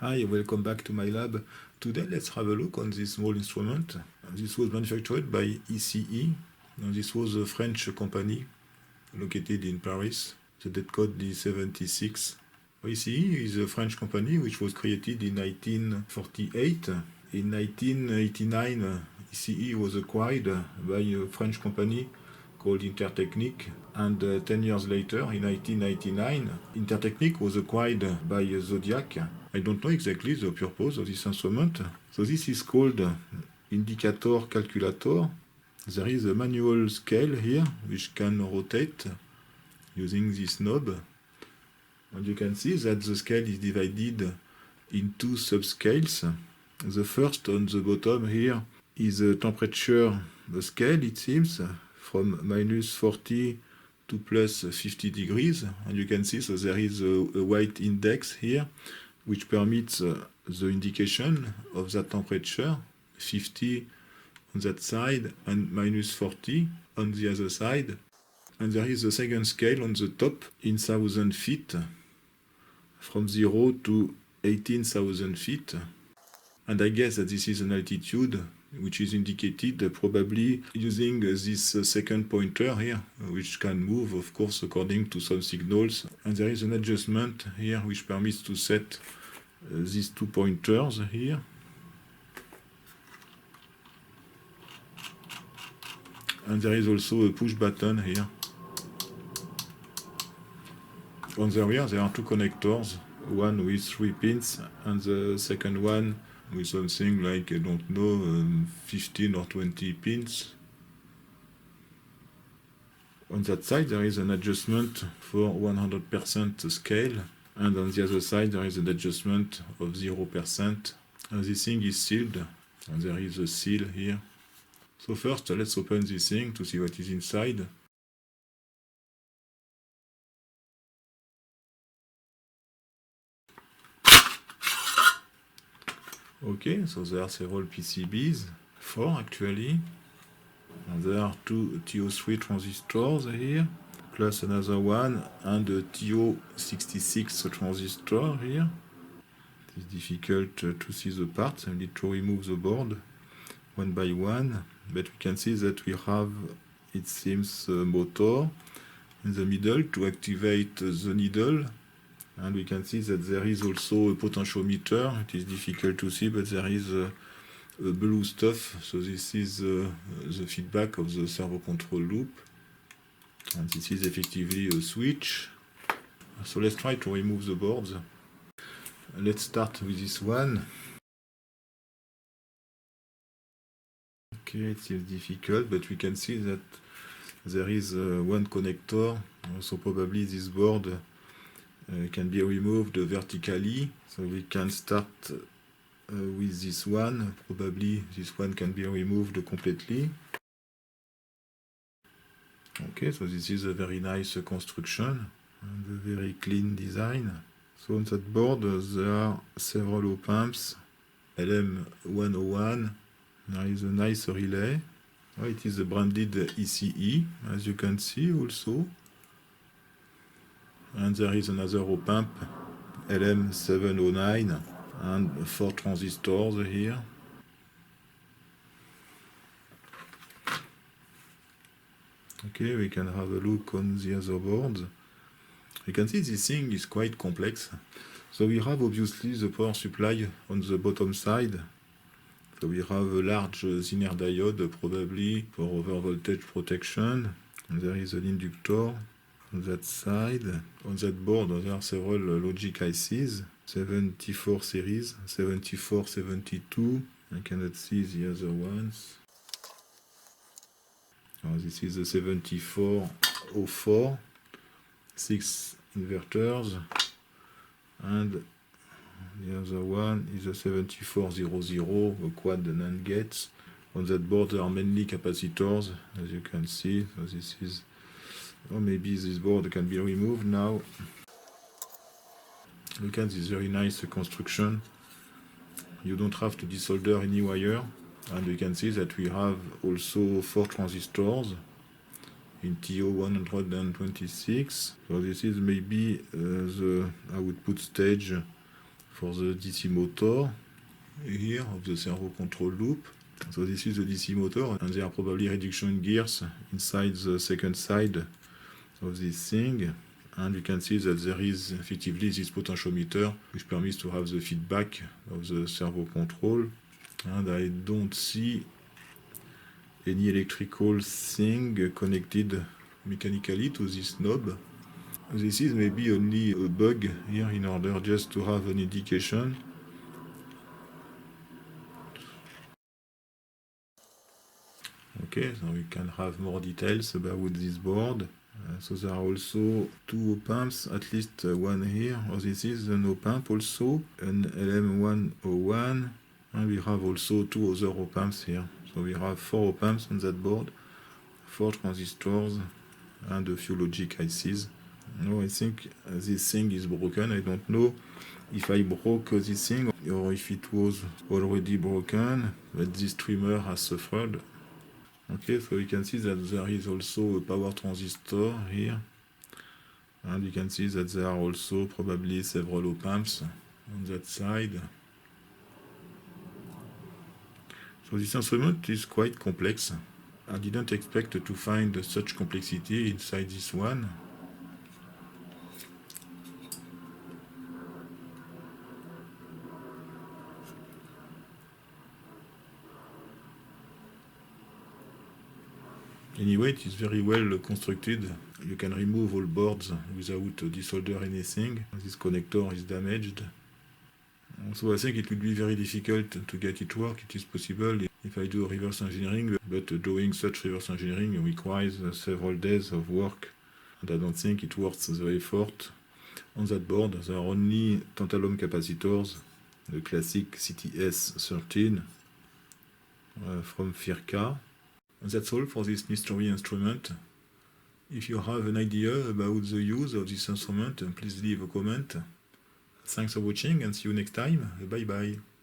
Hi, welcome back to my lab. Today let's have a look on this small instrument. This was manufactured by ECE. This was a French company located in Paris. The date code is 76. ECE is a French company which was created in 1948. In 1989, ECE was acquired by a French company called Intertechnic, and 10 years later, in 1999, Intertechnic was acquired by Zodiac. I don't know exactly the purpose of this instrument. So this is called indicator calculator. There is a manual scale here which can rotate using this knob. And you can see that the scale is divided in two subscales. The first on the bottom here is a temperature scale, it seems, from minus 40 to plus 50 degrees. And you can see, so there is a white index here, which permits the indication of that temperature, 50 on that side and minus 40 on the other side. And there is a second scale on the top in 1,000 feet, from 0 to 18,000 feet. And I guess that this is an altitude which is indicated probably using this second pointer here, which can move, of course, according to some signals. And there is an adjustment here which permits to set these two pointers here. And there is also a push button here. On the rear there are two connectors, one with 3 pins and the second one with something like, I don't know, 15 or 20 pins. On that side there is an adjustment for 100% scale, and on the other side there is an adjustment of 0%. And this thing is sealed, and there is a seal here. So first let's open this thing to see what is inside. Okay, so there are several PCBs, 4 actually, and there are 2 TO3 transistors here, plus another one, and a TO66 transistor here. It is difficult to see the parts, I need to remove the board one by one, but we can see that we have, it seems, a motor in the middle to activate the needle. And we can see that there is also a potentiometer. It is difficult to see, but there is a blue stuff. So this is the feedback of the servo control loop. And this is effectively a switch. So let's try to remove the boards. Let's start with this one. Okay, it is difficult, but we can see that there is one connector. So probably this board can be removed vertically, so we can start with this one. Probably this one can be removed completely. Okay, so this is a very nice construction and a very clean design. So on that board there are several op-amps, LM101, there is a nice relay. Oh, it is a branded ECE, as you can see also. And there is another op-amp, LM709, and 4 transistors here. Okay, we can have a look on the other boards. You can see this thing is quite complex. So we have obviously the power supply on the bottom side. So we have a large Zener diode, probably for overvoltage protection. And there is an inductor on that side. On that board there are several logic ICs, 74 series, 74, 72. I cannot see the other ones. Oh, this is the 7404, 6 inverters, and the other one is a 7400, a quad NAND gates. On that board there are mainly capacitors, as you can see. So this is, or maybe this board can be removed now. Look at this very nice construction. You don't have to desolder any wire. And we can see that we have also 4 transistors in TO126. So this is maybe the output stage for the DC motor here of the servo control loop. So this is the DC motor, and there are probably reduction gears inside the second side of this thing. And you can see that there is effectively this potentiometer which permits to have the feedback of the servo control. And I don't see any electrical thing connected mechanically to this knob. This is maybe only a bug here in order just to have an indication. Okay, so we can have more details about this board. So there are also two op-amps, at least one here. Oh, this is an op-amp also, an LM101, and we have also two other op-amps here. So we have 4 op-amps on that board, 4 transistors, and a few logic ICs. No, I think this thing is broken. I don't know if I broke this thing or if it was already broken, but this trimmer has suffered. Okay, so you can see that there is also a power transistor here, and you can see that there are also probably several op-amps on that side. So this instrument is quite complex. I didn't expect to find such complexity inside this one. Anyway, it is very well constructed. You can remove all boards without desolder anything. This connector is damaged. So I think it will be very difficult to get it work. It is possible if I do reverse engineering, but doing such reverse engineering requires several days of work. And I don't think it worth the effort. On that board, there are only tantalum capacitors, the classic CTS13 from Firka. And that's all for this mystery instrument. If you have an idea about the use of this instrument, please leave a comment. Thanks for watching and see you next time. Bye bye.